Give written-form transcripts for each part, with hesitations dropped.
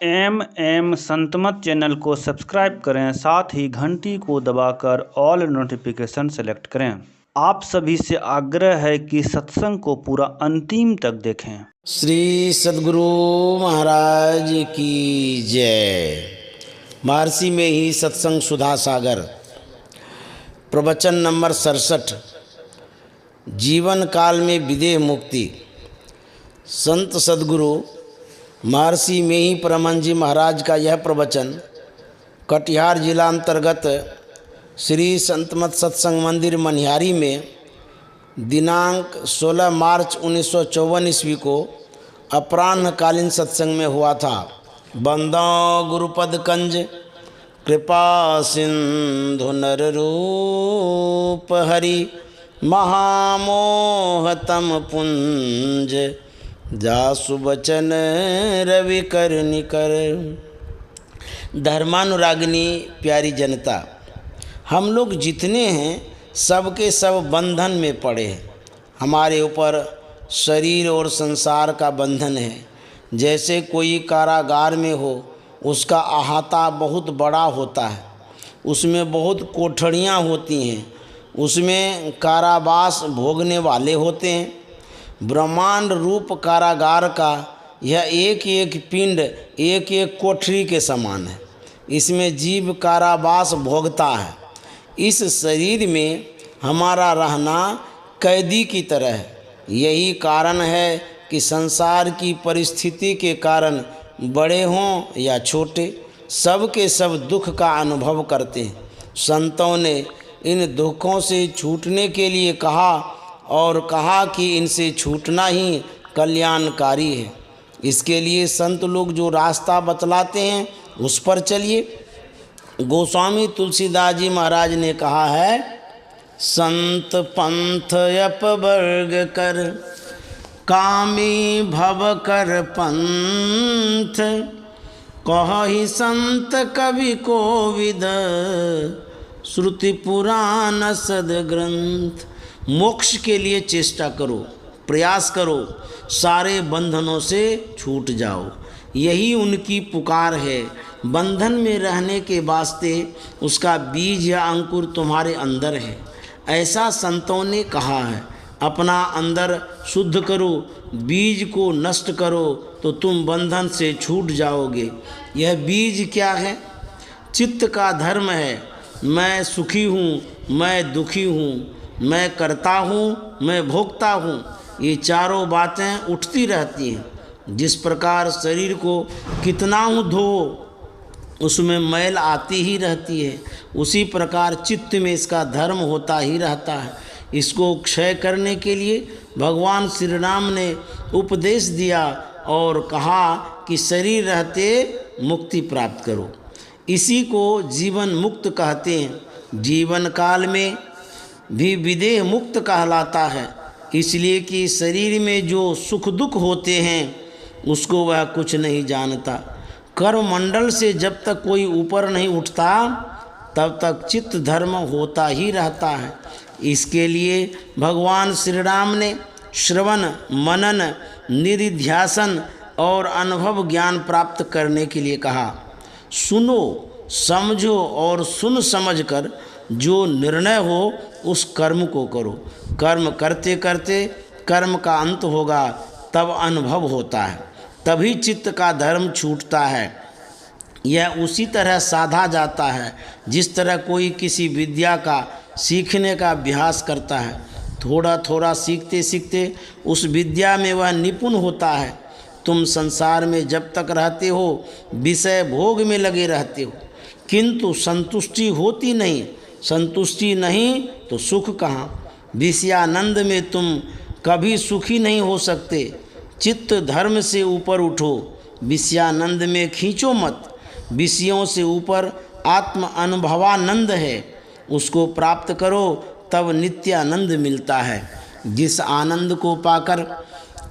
Santmat channel को subscribe करें, साथ ही घंटी को दबाकर ऑल नोटिफिकेशन सेलेक्ट करें। आप सभी से आग्रह है कि सत्संग को पूरा अंतिम तक देखें। श्री सद्गुरु महाराज की जय। महर्षि में ही सत्संग सुधा सागर, प्रवचन नंबर 67, जीवन काल में विदेह मुक्ति। संत सद्गुरु महर्षि में ही परमहंस जी महाराज का यह प्रवचन कटिहार जिला अंतर्गत श्री संतमत सत्संग मंदिर मनिहारी में दिनांक 16 मार्च 1954 ईस्वी को अपराह्नकालीन सत्संग में हुआ था। बंदो गुरुपद कंज कृपा सिंधु नर रूप हरि महामोहतम पुंज जासु बचन रवि कर निकर। धर्मानुरागिनी प्यारी जनता, हम लोग जितने हैं सबके सब बंधन में पड़े हैं। हमारे ऊपर शरीर और संसार का बंधन है। जैसे कोई कारागार में हो, उसका अहाता बहुत बड़ा होता है, उसमें बहुत कोठरियाँ होती हैं, उसमें कारावास भोगने वाले होते हैं। ब्रह्मांड रूप कारागार का यह एक एक पिंड एक एक कोठरी के समान है। इसमें जीव कारावास भोगता है। इस शरीर में हमारा रहना कैदी की तरह है। यही कारण है कि संसार की परिस्थिति के कारण बड़े हों या छोटे, सबके सब दुख का अनुभव करते हैं। संतों ने इन दुखों से छूटने के लिए कहा और कहा कि इनसे छूटना ही कल्याणकारी है। इसके लिए संत लोग जो रास्ता बतलाते हैं उस पर चलिए। गोस्वामी तुलसीदास जी महाराज ने कहा है, संत पंथ अपवर्ग कर कामी भव कर पंथ, कहि संत कवि कोविद श्रुति पुराण सदग्रंथ। मोक्ष के लिए चेष्टा करो, प्रयास करो, सारे बंधनों से छूट जाओ। यही उनकी पुकार है। बंधन में रहने के वास्ते उसका बीज या अंकुर तुम्हारे अंदर है, ऐसा संतों ने कहा है। अपना अंदर शुद्ध करो, बीज को नष्ट करो तो तुम बंधन से छूट जाओगे। यह बीज क्या है? चित्त का धर्म है। मैं सुखी हूँ, मैं दुखी हूँ, मैं करता हूँ, मैं भोगता हूँ। ये चारों बातें उठती रहती हैं। जिस प्रकार शरीर को कितना हूँ धो, उसमें मैल आती ही रहती है, उसी प्रकार चित्त में इसका धर्म होता ही रहता है। इसको क्षय करने के लिए भगवान श्री राम ने उपदेश दिया और कहा कि शरीर रहते मुक्ति प्राप्त करो। इसी को जीवन मुक्त कहते हैं। जीवन काल में भी विदेह मुक्त कहलाता है, इसलिए कि शरीर में जो सुख दुख होते हैं उसको वह कुछ नहीं जानता। कर्म मंडल से जब तक कोई ऊपर नहीं उठता तब तक चित्त धर्म होता ही रहता है। इसके लिए भगवान श्री राम ने श्रवण मनन निधिध्यासन और अनुभव ज्ञान प्राप्त करने के लिए कहा। सुनो, समझो और सुन समझकर जो निर्णय हो उस कर्म को करो। कर्म करते करते कर्म का अंत होगा, तब अनुभव होता है, तभी चित्त का धर्म छूटता है। यह उसी तरह साधा जाता है जिस तरह कोई किसी विद्या का सीखने का अभ्यास करता है। थोड़ा थोड़ा सीखते सीखते उस विद्या में वह निपुण होता है। तुम संसार में जब तक रहते हो विषय भोग में लगे रहते हो, किंतु संतुष्टि होती नहीं। संतुष्टि नहीं तो सुख कहाँ? विषयानंद में तुम कभी सुखी नहीं हो सकते। चित्त धर्म से ऊपर उठो, विषयानंद में खींचो मत। विषयों से ऊपर आत्म अनुभवानंद है, उसको प्राप्त करो, तब नित्यानंद मिलता है। जिस आनंद को पाकर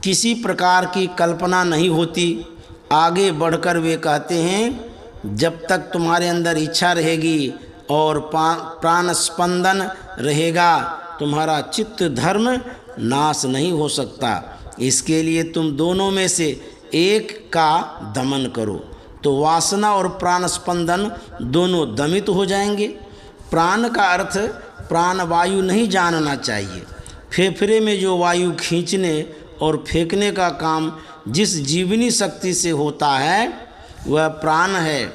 किसी प्रकार की कल्पना नहीं होती, आगे बढ़कर वे कहते हैं, जब तक तुम्हारे अंदर इच्छा रहेगी और प्राण स्पंदन रहेगा, तुम्हारा चित्त धर्म नाश नहीं हो सकता। इसके लिए तुम दोनों में से एक का दमन करो। तो वासना और प्राण स्पंदन दोनों दमित हो जाएंगे। प्राण का अर्थ प्राण वायु नहीं जानना चाहिए। फेफड़े में जो वायु खींचने और फेंकने का काम जिस जीवनी शक्ति से होता है वह प्राण है।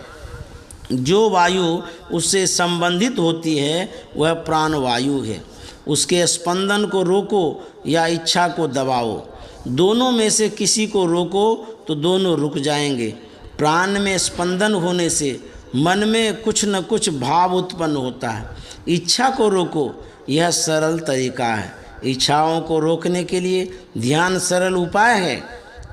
जो वायु उससे संबंधित होती है वह प्राण वायु है। उसके स्पंदन को रोको या इच्छा को दबाओ, दोनों में से किसी को रोको तो दोनों रुक जाएंगे। प्राण में स्पंदन होने से मन में कुछ न कुछ भाव उत्पन्न होता है। इच्छा को रोको, यह सरल तरीका है। इच्छाओं को रोकने के लिए ध्यान सरल उपाय है।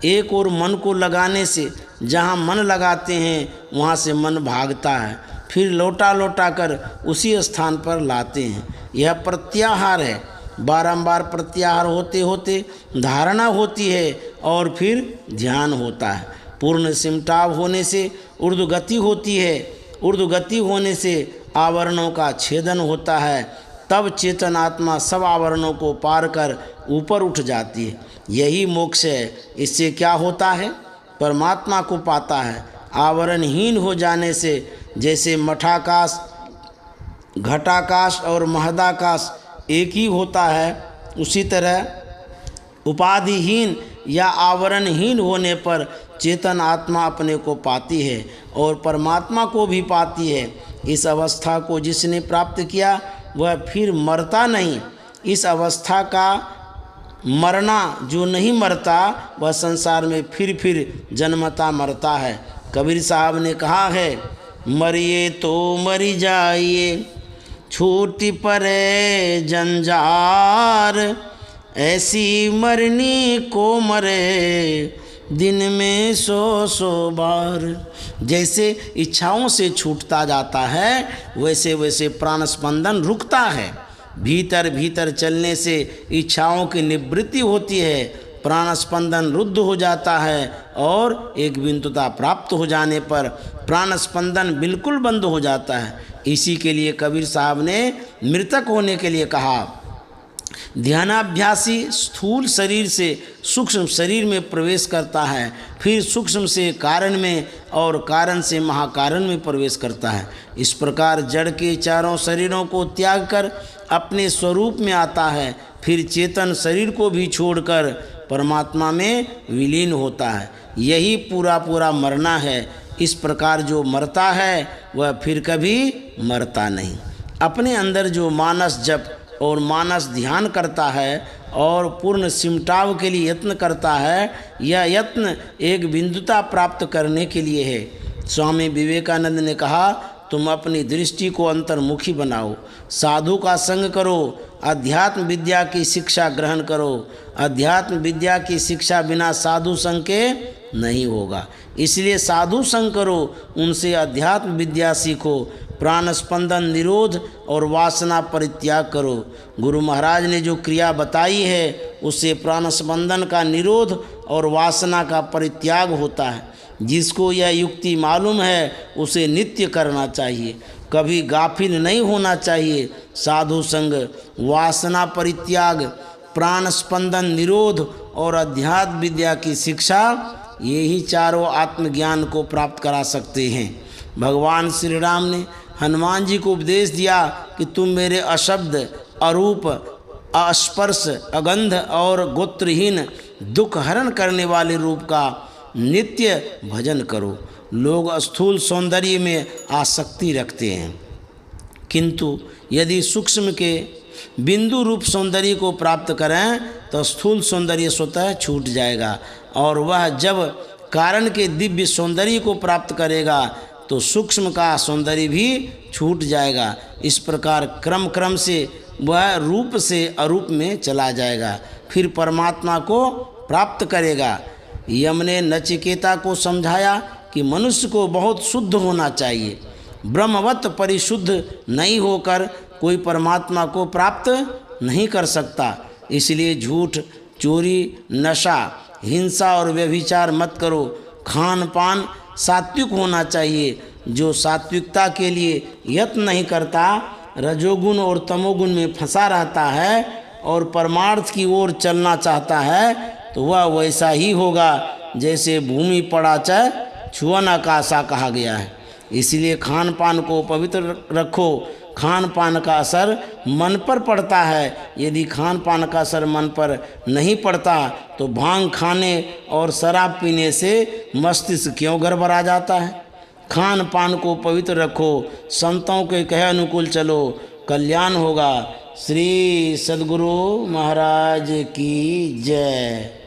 एक और मन को लगाने से जहाँ मन लगाते हैं वहाँ से मन भागता है, फिर लौटा लौटा कर उसी स्थान पर लाते हैं। यह प्रत्याहार है। बारंबार प्रत्याहार होते होते धारणा होती है और फिर ध्यान होता है। पूर्ण सिमटाव होने से ऊर्ध्वगति होती है। ऊर्ध्वगति होने से आवरणों का छेदन होता है। तब चेतन आत्मा सब आवरणों को पार कर ऊपर उठ जाती है। यही मोक्ष है। इससे क्या होता है? परमात्मा को पाता है। आवरणहीन हो जाने से जैसे मठाकाश, घटाकाश और महदाकाश एक ही होता है, उसी तरह उपाधिहीन या आवरणहीन होने पर चेतन आत्मा अपने को पाती है और परमात्मा को भी पाती है। इस अवस्था को जिसने प्राप्त किया वह फिर मरता नहीं। इस अवस्था का मरना जो नहीं मरता वह संसार में फिर जन्मता मरता है। कबीर साहब ने कहा है, मरिए तो मरी जाइए, छूटी परे जंजार, ऐसी मरनी को मरे दिन में 100 बार। जैसे इच्छाओं से छूटता जाता है वैसे वैसे प्राण स्पंदन रुकता है। भीतर भीतर चलने से इच्छाओं की निवृत्ति होती है, प्राण स्पंदन रुद्ध हो जाता है और एक बिंदुता प्राप्त हो जाने पर प्राण स्पंदन बिल्कुल बंद हो जाता है। इसी के लिए कबीर साहब ने मृतक होने के लिए कहा। ध्यानाभ्यासी स्थूल शरीर से सूक्ष्म शरीर में प्रवेश करता है, फिर सूक्ष्म से कारण में और कारण से महाकारण में प्रवेश करता है। इस प्रकार जड़ के चारों शरीरों को त्याग कर अपने स्वरूप में आता है, फिर चेतन शरीर को भी छोड़कर परमात्मा में विलीन होता है। यही पूरा मरना है। इस प्रकार जो मरता है वह फिर कभी मरता नहीं। अपने अंदर जो मानस जप और मानस ध्यान करता है और पूर्ण सिमटाव के लिए यत्न करता है, यह यत्न एक बिंदुता प्राप्त करने के लिए है। स्वामी विवेकानंद ने कहा, तुम अपनी दृष्टि को अंतर्मुखी बनाओ, साधु का संग करो, अध्यात्म विद्या की शिक्षा ग्रहण करो। अध्यात्म विद्या की शिक्षा बिना साधु संग के नहीं होगा, इसलिए साधु संग करो, उनसे अध्यात्म विद्या सीखो। प्राण स्पंदन निरोध और वासना परित्याग करो। गुरु महाराज ने जो क्रिया बताई है उससे प्राण स्पंदन का निरोध और वासना का परित्याग होता है। जिसको यह युक्ति मालूम है उसे नित्य करना चाहिए, कभी गाफिल नहीं होना चाहिए। साधु संग, वासना परित्याग, प्राण स्पंदन निरोध और अध्यात्म विद्या की शिक्षा, यही चारों आत्मज्ञान को प्राप्त करा सकते हैं। भगवान श्री राम ने हनुमान जी को उपदेश दिया कि तुम मेरे अशब्द, अरूप, अस्पर्श, अगंध और गोत्रहीन दुख हरण करने वाले रूप का नित्य भजन करो। लोग स्थूल सौंदर्य में आसक्ति रखते हैं, किंतु यदि सूक्ष्म के बिंदु रूप सौंदर्य को प्राप्त करें तो स्थूल सौंदर्य स्वतः छूट जाएगा और वह जब कारण के दिव्य सौंदर्य को प्राप्त करेगा तो सूक्ष्म का सौंदर्य भी छूट जाएगा। इस प्रकार क्रम क्रम से वह रूप से अरूप में चला जाएगा, फिर परमात्मा को प्राप्त करेगा। यम ने नचिकेता को समझाया कि मनुष्य को बहुत शुद्ध होना चाहिए, ब्रह्मवत परिशुद्ध नहीं होकर कोई परमात्मा को प्राप्त नहीं कर सकता। इसलिए झूठ, चोरी, नशा, हिंसा और व्यभिचार मत करो। खान पान सात्विक होना चाहिए। जो सात्विकता के लिए यत्न नहीं करता, रजोगुण और तमोगुण में फंसा रहता है और परमार्थ की ओर चलना चाहता है, तो वह वैसा ही होगा जैसे भूमि पड़ा चाहे छुअन आकाशा कहा गया है। इसलिए खान पान को पवित्र रखो। खान पान का असर मन पर पड़ता है। यदि खान पान का असर मन पर नहीं पड़ता तो भांग खाने और शराब पीने से मस्तिष्क क्यों गड़बड़ा जाता है। खान पान को पवित्र रखो, संतों के कहे अनुकूल चलो, कल्याण होगा। श्री सद्गुरु महाराज की जय।